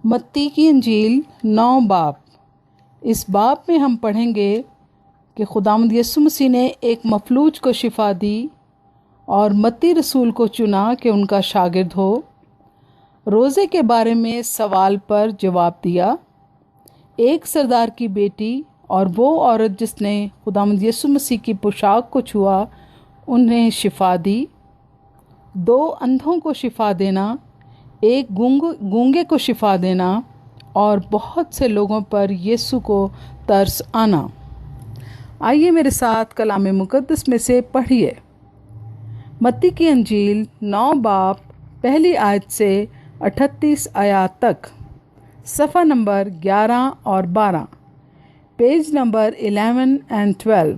मत्ती की इंजील 9 बाब। इस बाब में हम पढ़ेंगे कि खुदावंद यीशु मसीह ने एक मफलूज को शिफा दी और मत्ती रसूल को चुना कि उनका शागिर्द हो। रोज़े के बारे में सवाल पर जवाब दिया। एक सरदार की बेटी और वो औरत जिसने खुदावंद यीशु मसीह की पोशाक को छुआ उन्हें शिफा दी। 2 अंधों को शिफा देना, एक गूंगे को शिफा देना और बहुत से लोगों पर यीशु को तरस आना। आइए मेरे साथ कलाम मुकद्दस में से पढ़िए। मत्ती की अंजील 9 बाब पहली आयत से 38 आयत तक, सफ़ा नंबर 11 और 12, पेज नंबर 11 एंड 12।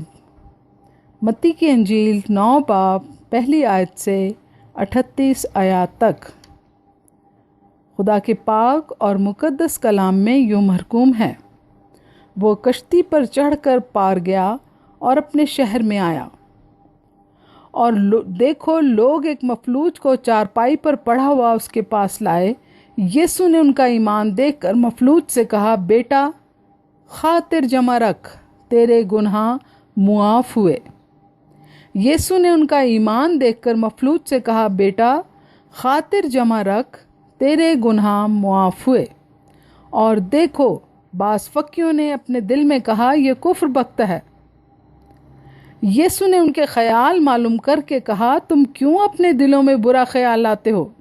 मत्ती की अंजील 9 बाब पहली आयत से 38 आयत तक। खुदा के पाक और मुकद्दस कलाम में यूँ मरकूम है, वो कश्ती पर चढ़कर पार गया और अपने शहर में आया। और देखो, लोग एक मफलूज को चारपाई पर पड़ा हुआ उसके पास लाए। यीशु ने उनका ईमान देखकर मफलूज से कहा, बेटा, खातिर जमा रख, तेरे गुनाह मुआफ हुए। यीशु ने उनका ईमान देखकर मफलूज से कहा, बेटा, खातिर जमा रख, तेरे गुनाह मुआफ हुए। और देखो, बास फकियों ने अपने दिल में कहा, यह कुफ्र बकता है। यीशु ने उनके ख्याल मालूम करके कहा, तुम क्यों अपने दिलों में बुरा ख्याल लाते हो?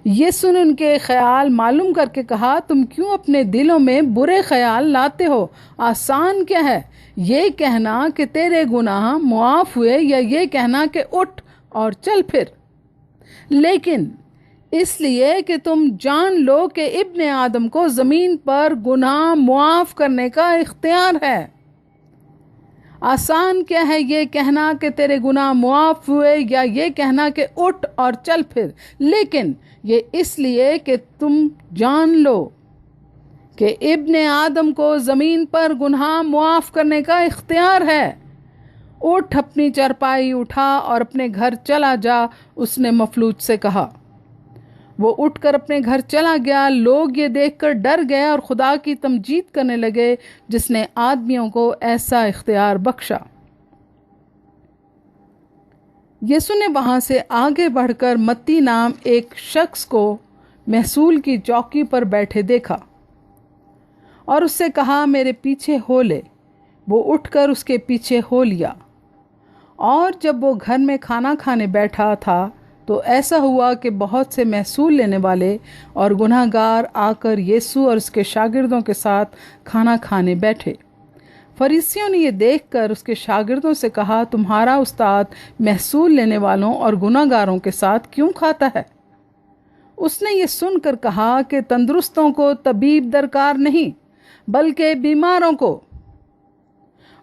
यीशु ने उनके ख्याल मालूम करके कहा, तुम क्यों अपने दिलों में बुरे ख्याल लाते हो? आसान क्या है, ये कहना कि तेरे गुनाह मुआफ हुए या ये कहना कि उठ और चल फिर? लेकिन इसलिए कि तुम जान लो कि इब्ने आदम को ज़मीन पर गुनाह मुआफ करने का इख्तियार है। आसान क्या है ये कहना कि तेरे गुनाह मुआफ हुए या ये कहना कि उठ और चल फिर? लेकिन ये इसलिए कि तुम जान लो कि इब्ने आदम को ज़मीन पर गुनाह मुआफ करने का इख्तियार है। उठ, अपनी चारपाई उठा और अपने घर चला जा, उसने मफलूज से कहा। वो उठकर अपने घर चला गया। लोग ये देखकर डर गए और खुदा की तमजीद करने लगे जिसने आदमियों को ऐसा इख्तियार बख्शा। यीशु ने वहां से आगे बढ़कर मत्ती नाम एक शख्स को महसूल की चौकी पर बैठे देखा और उससे कहा, मेरे पीछे हो ले। वो उठकर उसके पीछे हो लिया। और जब वो घर में खाना खाने बैठा था तो ऐसा हुआ कि बहुत से महसूल लेने वाले और गुनाहगार आकर यीशु और उसके शागिर्दों के साथ खाना खाने बैठे। फरीसियों ने ये देखकर उसके शागिर्दों से कहा, तुम्हारा उस्ताद महसूल लेने वालों और गुनाहगारों के साथ क्यों खाता है? उसने ये सुनकर कहा कि तंदुरुस्तों को तबीब दरकार नहीं, बल्कि बीमारों को।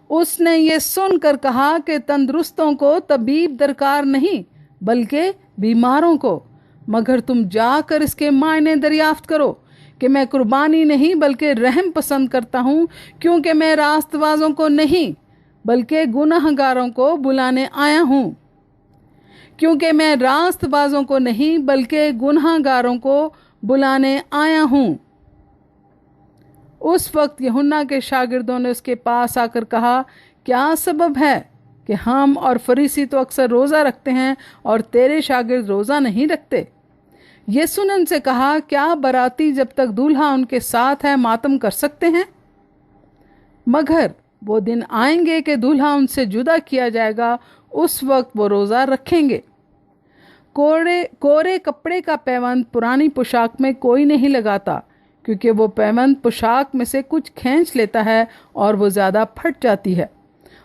उसने ये सुनकर कहा कि तंदुरुस्तों को तबीब दरकार नहीं, बल्कि बीमारों को। मगर तुम जाकर इसके मायने दरियाफ्त करो कि मैं कुर्बानी नहीं बल्कि रहम पसंद करता हूँ, क्योंकि मैं रास्तबाजों को नहीं बल्कि गुनाहगारों को बुलाने आया हूँ। क्योंकि मैं रास्तबाजों को नहीं बल्कि गुनाहगारों को बुलाने आया हूँ। उस वक्त यूहन्ना के शागिर्दों ने उसके पास आकर कहा, क्या सबब है कि हम और फरीसी तो अक्सर रोज़ा रखते हैं और तेरे शागिर्द रोज़ा नहीं रखते? यीशु ने उनसे कहा, क्या बराती जब तक दूल्हा उनके साथ है मातम कर सकते हैं? मगर वो दिन आएंगे कि दूल्हा उनसे जुदा किया जाएगा, उस वक्त वो रोज़ा रखेंगे। कोरे कपड़े का पैबंद पुरानी पोशाक में कोई नहीं लगाता, क्योंकि वो पैबंद पोशाक में से कुछ खींच लेता है और वो ज़्यादा फट जाती है।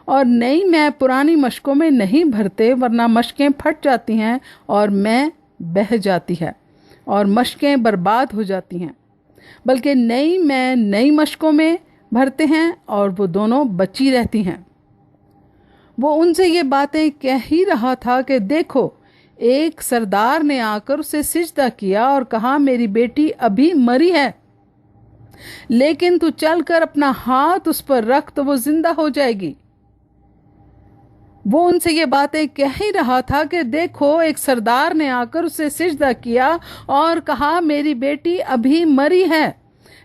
और नई मैं पुरानी मशकों में नहीं भरते, वरना मशकें फट जाती हैं और मैं बह जाती है और मशकें बर्बाद हो जाती हैं। बल्कि नई मैं नई मशकों में भरते हैं और वो दोनों बची रहती हैं। वो उनसे ये बातें कह ही रहा था कि देखो, एक सरदार ने आकर उसे सिजदा किया और कहा, मेरी बेटी अभी मरी है, लेकिन तू चलकर अपना हाथ उस पर रख तो वो जिंदा हो जाएगी। وہ ان سے یہ باتیں کہہ ہی رہا تھا کہ دیکھو ایک سردار نے آ کر اسے سجدہ کیا اور کہا میری بیٹی ابھی مری ہے،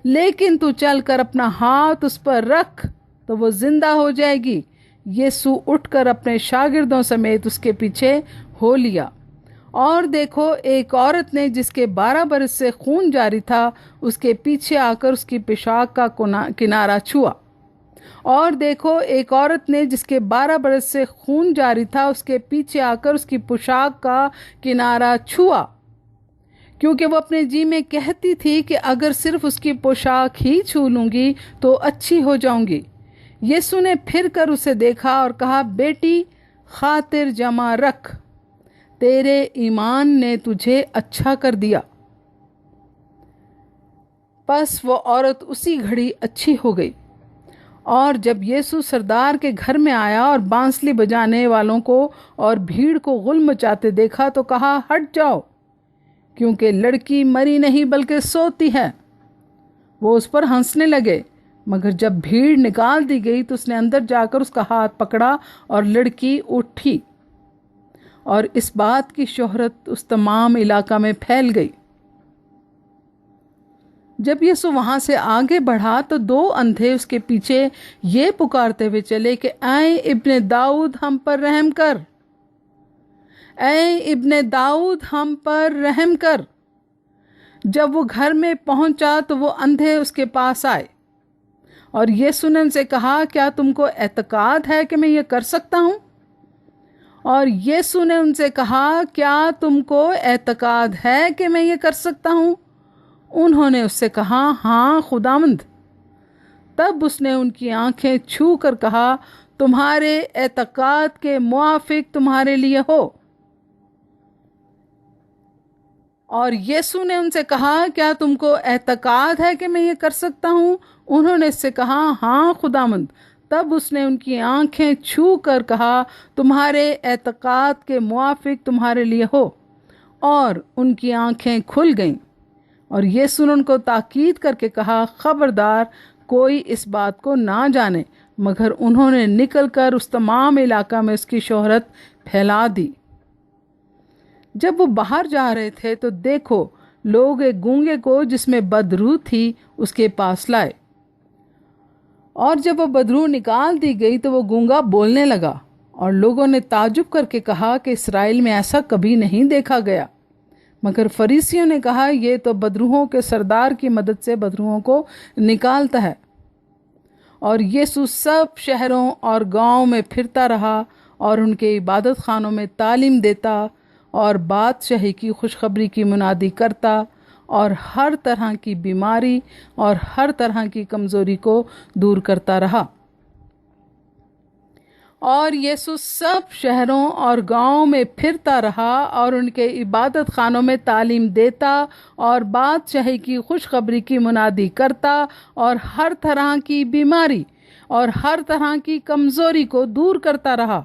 لیکن تو چل کر اپنا ہاتھ اس پر رکھ تو وہ زندہ ہو جائے گی۔ یسوع اٹھ کر اپنے شاگردوں سمیت اس کے پیچھے ہو لیا۔ اور دیکھو ایک عورت نے جس کے 12 برس سے خون جاری تھا اس کے پیچھے آ کر اس کی پوشاک کا کنارہ چھوا۔ اور دیکھو ایک عورت نے جس کے 12 برس سے خون جاری تھا اس کے پیچھے آ کر اس کی پوشاک کا کنارہ چھوا، کیونکہ وہ اپنے جی میں کہتی تھی کہ اگر صرف اس کی پوشاک ہی چھو لوں گی تو اچھی ہو جاؤں گی۔ یسوع نے پھر کر اسے دیکھا اور کہا بیٹی خاطر جمع رکھ، تیرے ایمان نے تجھے اچھا کر دیا۔ پس وہ عورت اسی گھڑی اچھی ہو گئی۔ اور جب یسوع سردار کے گھر میں آیا اور بانسلی بجانے والوں کو اور بھیڑ کو غل مچاتے دیکھا تو کہا ہٹ جاؤ، کیونکہ لڑکی مری نہیں بلکہ سوتی ہے۔ وہ اس پر ہنسنے لگے، مگر جب بھیڑ نکال دی گئی تو اس نے اندر جا کر اس کا ہاتھ پکڑا اور لڑکی اٹھی۔ اور اس بات کی شہرت اس تمام علاقہ میں پھیل گئی۔ جب یسوع وہاں سے آگے بڑھا تو 2 اندھے اس کے پیچھے یہ پکارتے ہوئے چلے کہ اے ابن داؤد ہم پر رحم کر، اے ابن داؤد ہم پر رحم کر۔ جب وہ گھر میں پہنچا تو وہ اندھے اس کے پاس آئے، اور یسوع نے ان سے کہا کیا تم کو اعتقاد ہے کہ میں یہ کر سکتا ہوں؟ اور یسوع نے ان سے کہا کیا تم کو اعتقاد ہے کہ میں یہ کر سکتا ہوں؟ انہوں نے اس سے کہا ہاں خداوند۔ تب اس نے ان کی آنکھیں چھو کر کہا تمہارے اعتقاد کے موافق تمہارے لیے ہو۔ اور یسوع نے ان سے کہا کیا تم کو اعتقاد ہے کہ میں یہ کر سکتا ہوں؟ انہوں نے اس سے کہا ہاں خداوند۔ تب اس نے ان کی آنکھیں چھو کر کہا تمہارے اعتقاد کے موافق تمہارے لیے ہو، اور ان کی آنکھیں کھل گئیں۔ اور یسوع نے ان کو تاکید کر کے کہا خبردار کوئی اس بات کو نہ جانے، مگر انہوں نے نکل کر اس تمام علاقہ میں اس کی شہرت پھیلا دی۔ جب وہ باہر جا رہے تھے تو دیکھو لوگ ایک گونگے کو جس میں بدروح تھی اس کے پاس لائے، اور جب وہ بدروح نکال دی گئی تو وہ گونگا بولنے لگا، اور لوگوں نے تعجب کر کے کہا کہ اسرائیل میں ایسا کبھی نہیں دیکھا گیا۔ مگر فریسیوں نے کہا یہ تو بدروحوں کے سردار کی مدد سے بدروحوں کو نکالتا ہے۔ اور یسوع سب شہروں اور گاؤں میں پھرتا رہا اور ان کے عبادت خانوں میں تعلیم دیتا اور بادشاہی کی خوشخبری کی منادی کرتا اور ہر طرح کی بیماری اور ہر طرح کی کمزوری کو دور کرتا رہا۔ اور یسوع سب شہروں اور گاؤں میں پھرتا رہا اور ان کے عبادت خانوں میں تعلیم دیتا اور بادشاہی کی خوشخبری کی منادی کرتا اور ہر طرح کی بیماری اور ہر طرح کی کمزوری کو دور کرتا رہا۔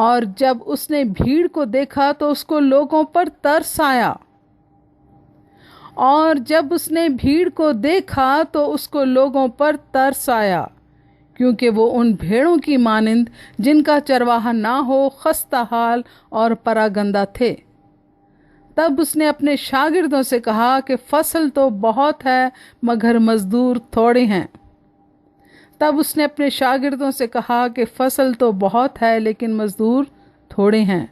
اور جب اس نے بھیڑ کو دیکھا تو اس کو لوگوں پر ترس آیا، اور جب اس نے بھیڑ کو دیکھا تو اس کو لوگوں پر ترس آیا، کیونکہ وہ ان بھیڑوں کی مانند جن کا چرواہا نہ ہو خستہ حال اور پراگندہ تھے۔ تب اس نے اپنے شاگردوں سے کہا کہ فصل تو بہت ہے مگر مزدور تھوڑے ہیں۔ تب اس نے اپنے شاگردوں سے کہا کہ فصل تو بہت ہے لیکن مزدور تھوڑے ہیں،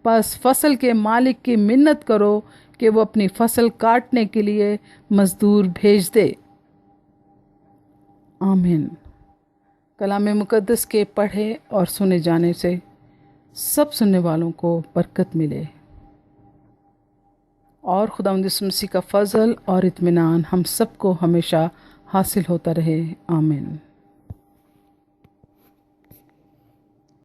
پس فصل کے مالک کی منت کرو کہ وہ اپنی فصل کاٹنے کے لیے مزدور بھیج دے۔ آمین۔ کلام مقدس کے پڑھے اور سنے جانے سے سب سننے والوں کو برکت ملے، اور خداوند یسوع مسیح کا فضل اور اطمینان ہم سب کو ہمیشہ حاصل ہوتا رہے۔ آمین۔